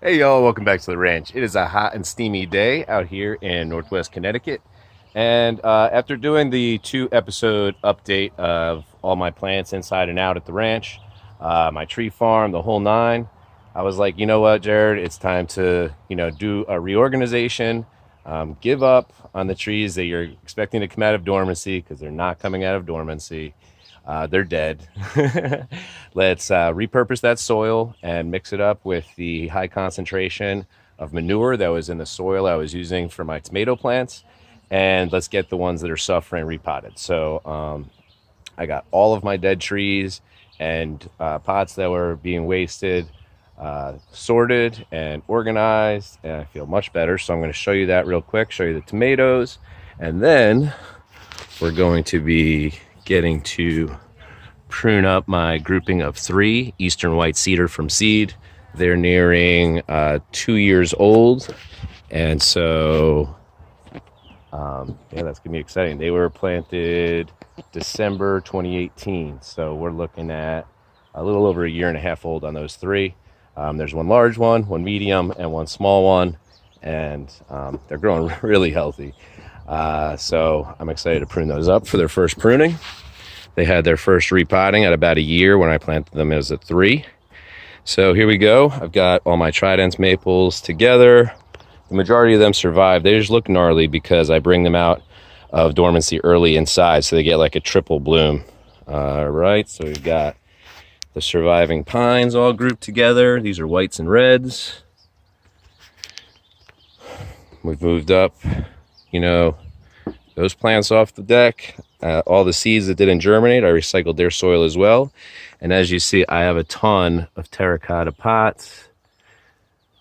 Hey y'all, welcome back to the ranch. It is a hot and steamy day out here in Northwest Connecticut. And after doing the 2 episode update of all my plants inside and out at the ranch, my tree farm, the whole nine, I was like, you know what, Jared, it's time to, do a reorganization, give up on the trees that you're expecting to come out of dormancy because they're not coming out of dormancy. They're dead. Let's repurpose that soil and mix it up with the high concentration of manure that was in the soil I was using for my tomato plants. And let's get the ones that are suffering repotted. So I got all of my dead trees and pots that were being wasted, sorted and organized. And I feel much better. So I'm going to show you that real quick, show you the tomatoes. And then we're going to be getting to prune up my grouping of 3 Eastern White Cedar from seed. They're nearing 2 years old, and so yeah, that's gonna be exciting. They were planted December 2018, so we're looking at a little over a year and a half old on those 3. There's one large one medium, and one small one, and they're growing really healthy. So I'm excited to prune those up for their first pruning. They had their first repotting at about a year when I planted them as a 3. So here we go. I've got all my tridents maples together. The majority of them survive. They just look gnarly because I bring them out of dormancy early inside, so they get like a triple bloom. All right, so we've got the surviving pines all grouped together. These are whites and reds. We've moved up, those plants off the deck. All the seeds that didn't germinate, I recycled their soil as well. And as you see, I have a ton of terracotta pots,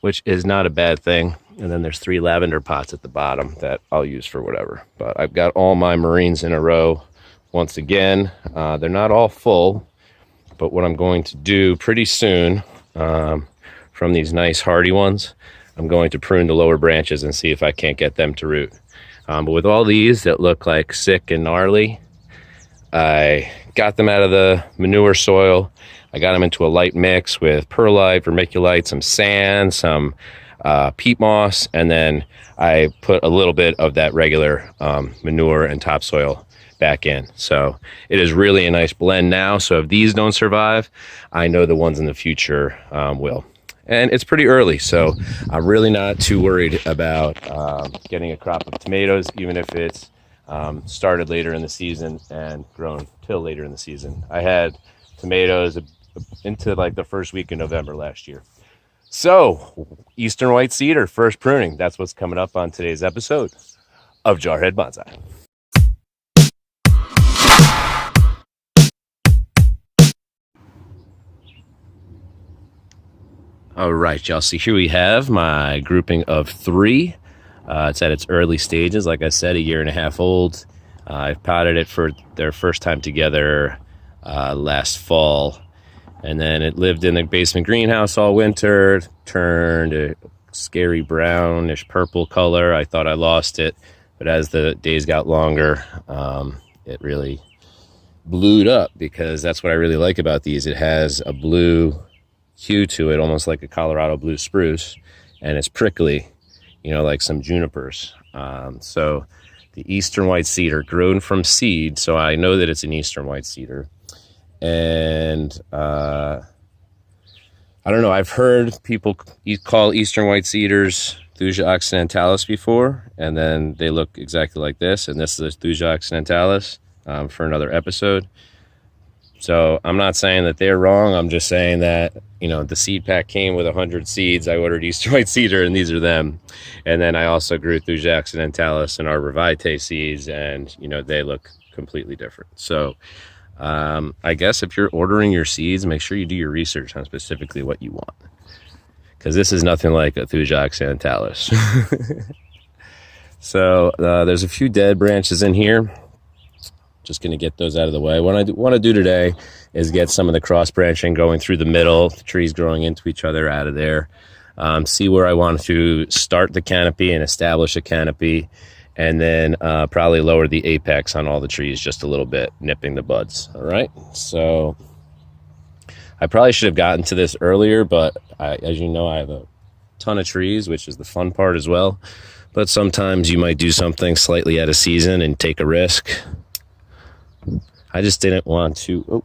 which is not a bad thing. And then there's 3 lavender pots at the bottom that I'll use for whatever. But I've got all my marines in a row. Once again, they're not all full, but what I'm going to do pretty soon, from these nice hardy ones, I'm going to prune the lower branches and see if I can't get them to root. But with all these that look like sick and gnarly, I got them out of the manure soil. I got them into a light mix with perlite, vermiculite, some sand, some peat moss, and then I put a little bit of that regular manure and topsoil back in. So it is really a nice blend now. So if these don't survive, I know the ones in the future will. And it's pretty early, so I'm really not too worried about getting a crop of tomatoes, even if it's started later in the season and grown till later in the season. I had tomatoes into like the first week in November last year. So, Eastern White Cedar, first pruning. That's what's coming up on today's episode of Jarhead Bonsai. All right, y'all. So here we have my grouping of 3. It's at its early stages. Like I said, a year and a half old. I've potted it for their first time together last fall. And then it lived in the basement greenhouse all winter, turned a scary brownish purple color. I thought I lost it, but as the days got longer, it really blued up, because that's what I really like about these. It has a blue hue to it, almost like a Colorado blue spruce, and it's prickly, like some junipers. So the Eastern White Cedar, grown from seed, so I know that it's an Eastern White Cedar. And I don't know, I've heard people call Eastern White Cedars Thuja occidentalis before, and then they look exactly like this, and this is Thuja occidentalis for another episode. So I'm not saying that they're wrong. I'm just saying that, the seed pack came with 100 seeds. I ordered Eastern White Cedar, and these are them. And then I also grew Thuja occidentalis and arbor vitae seeds, and, they look completely different. So I guess if you're ordering your seeds, make sure you do your research on specifically what you want, because this is nothing like a Thuja occidentalis. So there's a few dead branches in here. Just going to get those out of the way. What I want to do today is get some of the cross branching going through the middle, the trees growing into each other out of there. See where I want to start the canopy and establish a canopy, and then probably lower the apex on all the trees just a little bit, nipping the buds. All right, so I probably should have gotten to this earlier, but as you know, I have a ton of trees, which is the fun part as well. But sometimes you might do something slightly out of season and take a risk. I just didn't want to.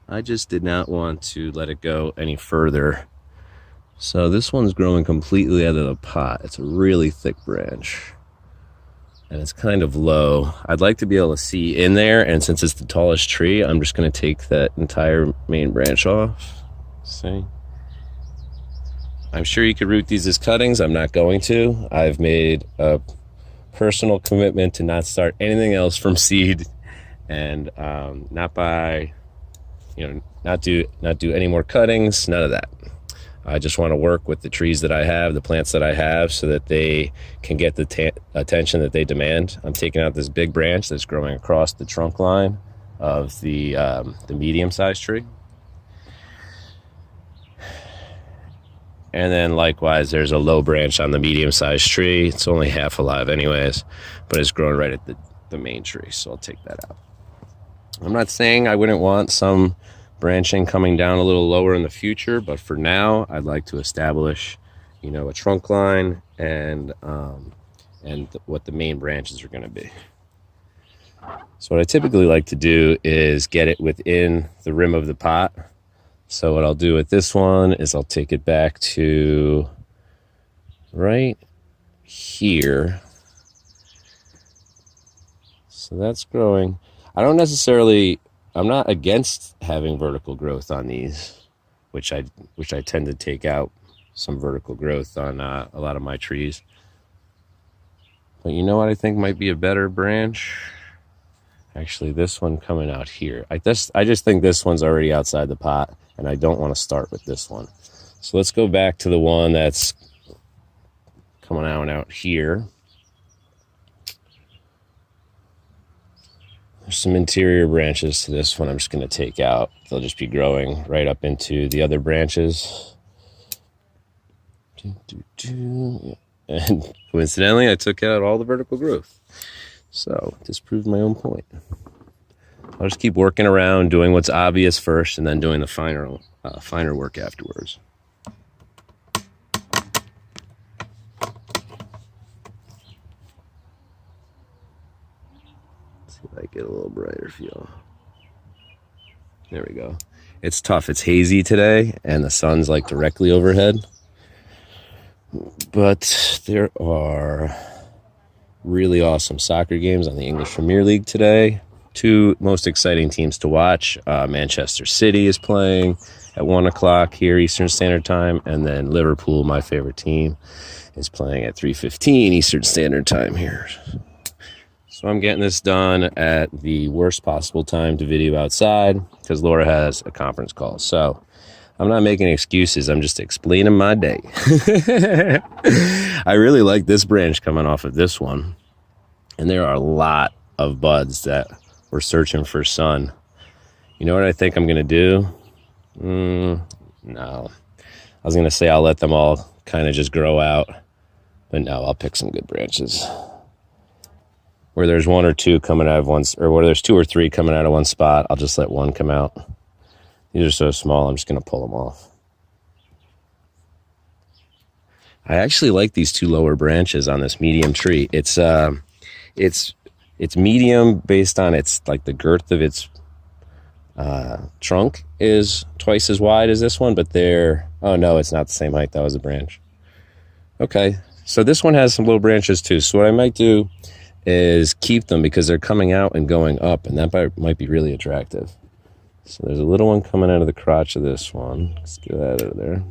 I just did not want to let it go any further. So this one's growing completely out of the pot. It's a really thick branch. And it's kind of low. I'd like to be able to see in there, and since it's the tallest tree, I'm just going to take that entire main branch off. See? I'm sure you could root these as cuttings. I'm not going to. I've made a personal commitment to not start anything else from seed, and not do any more cuttings, none of that. I just want to work with the trees that I have, the plants that I have, so that they can get the attention that they demand. I'm taking out this big branch that's growing across the trunk line of the medium-sized tree. And then likewise, there's a low branch on the medium-sized tree. It's only half alive anyways, but it's growing right at the main tree, so I'll take that out. I'm not saying I wouldn't want some branching coming down a little lower in the future, but for now I'd like to establish, a trunk line and what the main branches are going to be. So what I typically like to do is get it within the rim of the pot. So what I'll do with this one is I'll take it back to right here. So that's growing. I'm not against having vertical growth on these, which I tend to take out some vertical growth on a lot of my trees. But you know what I think might be a better branch? Actually, this one coming out here. I just think this one's already outside the pot, and I don't want to start with this one. So let's go back to the one that's coming out here. There's some interior branches to this one I'm just going to take out. They'll just be growing right up into the other branches. And coincidentally, I took out all the vertical growth. So, disproved my own point. I'll just keep working around, doing what's obvious first, and then doing the finer work afterwards. I get a little brighter feel. There we go. It's tough. It's hazy today, and the sun's like directly overhead. But there are really awesome soccer games on the English Premier League today. Two most exciting teams to watch. Manchester City is playing at 1 o'clock here Eastern Standard Time, and then Liverpool, my favorite team, is playing at 3:15 Eastern Standard Time here. So I'm getting this done at the worst possible time to video outside because Laura has a conference call. So I'm not making excuses. I'm just explaining my day. I really like this branch coming off of this one. And there are a lot of buds that were searching for sun. You know what I think I'm going to do? No. I was going to say I'll let them all kind of just grow out. But no, I'll pick some good branches. Where there's one or two coming out of one, or where there's 2 or 3 coming out of one spot, I'll just let one come out. These are so small, I'm just going to pull them off. I actually like these 2 lower branches on this medium tree. It's medium based on its, like, the girth of its trunk is twice as wide as this one, but oh no, it's not the same height. That was a branch. Okay, so this one has some little branches too. So what I might do is keep them because they're coming out and going up, and that might be really attractive. So there's a little one coming out of the crotch of this one. Let's get that out of there.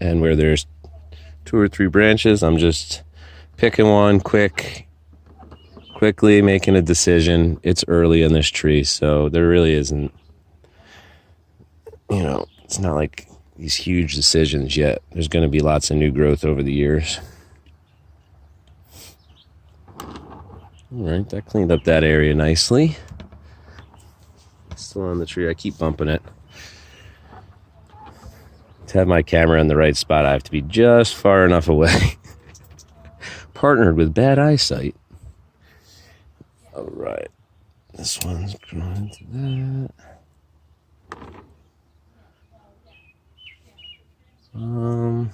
And where there's 2 or 3 branches, I'm just picking one quickly making a decision. It's early in this tree, so there really isn't, it's not like these huge decisions yet. There's going to be lots of new growth over the years. All right, that cleaned up that area nicely. It's still on the tree. I keep bumping it. to have my camera in the right spot, I have to be just far enough away. Partnered with bad eyesight. All right, this one's growing to that. I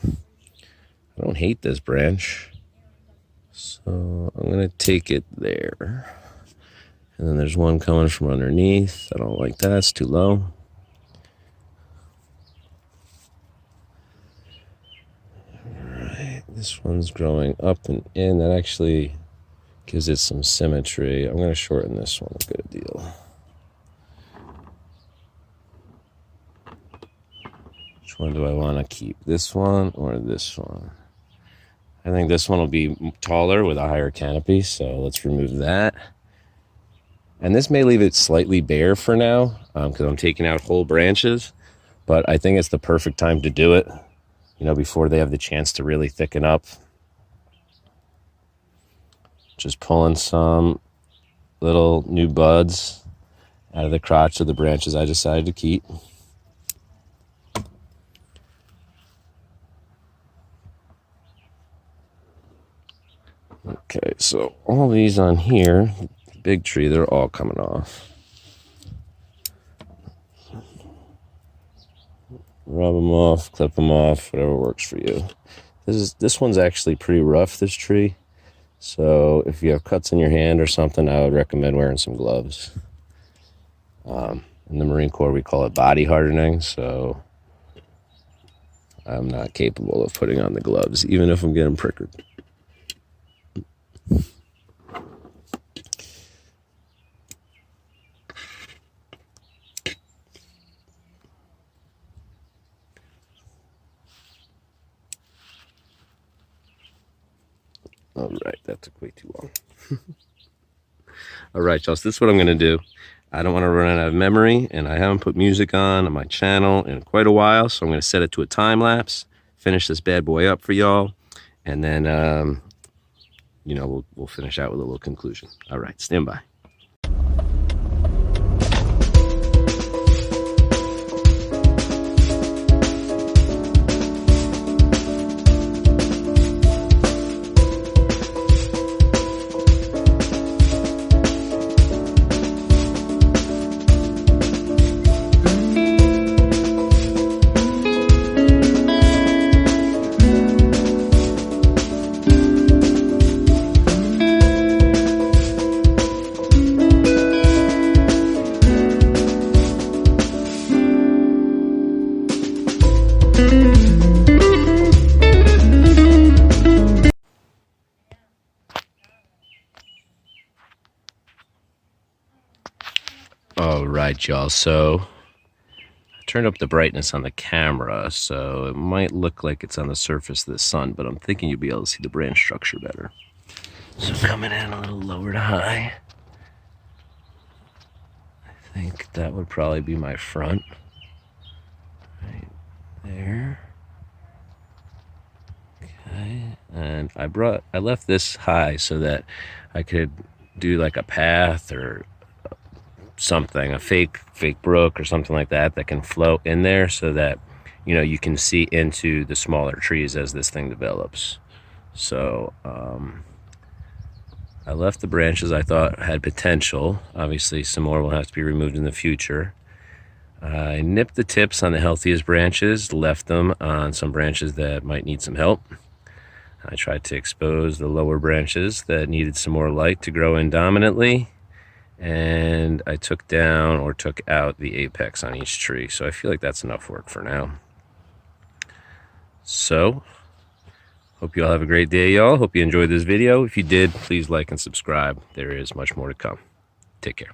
don't hate this branch, so I'm gonna take it there. And then there's one coming from underneath. I don't like that, it's too low. Alright, this one's growing up and in. That actually gives it some symmetry. I'm gonna shorten this one a good deal. Which one do I want to keep? This one or this one? I think this one will be taller with a higher canopy, so let's remove that. And this may leave it slightly bare for now, because I'm taking out whole branches, but I think it's the perfect time to do it, you know, before they have the chance to really thicken up. Just pulling some little new buds out of the crotch of the branches I decided to keep. Okay, so all these on here, the big tree, they're all coming off. Rub them off, clip them off, whatever works for you. This one's actually pretty rough, this tree. So if you have cuts in your hand or something, I would recommend wearing some gloves. In the Marine Corps, we call it body hardening, so I'm not capable of putting on the gloves, even if I'm getting prickered. All right, that took way too long. All right, y'all, so this is what I'm going to do. I don't want to run out of memory, and I haven't put music on my channel in quite a while, so I'm going to set it to a time-lapse, finish this bad boy up for y'all, and then, you know, we'll finish out with a little conclusion. All right, stand by. All right, y'all, so I turned up the brightness on the camera, so it might look like it's on the surface of the sun, but I'm thinking you'll be able to see the branch structure better. So coming in a little lower to high. I think that would probably be my front. Right there. Okay, and I left this high so that I could do like a path or something, a fake brook or something like that that can flow in there so that, you know, you can see into the smaller trees as this thing develops. So I left the branches I thought had potential. Obviously some more will have to be removed in the future. I nipped the tips on the healthiest branches, left them on some branches that might need some help. I tried to expose the lower branches that needed some more light to grow in dominantly. And I took down or took out the apex on each tree. So I feel like that's enough work for now. So, hope you all have a great day, y'all. Hope you enjoyed this video. If you did, please like and subscribe. There is much more to come. Take care.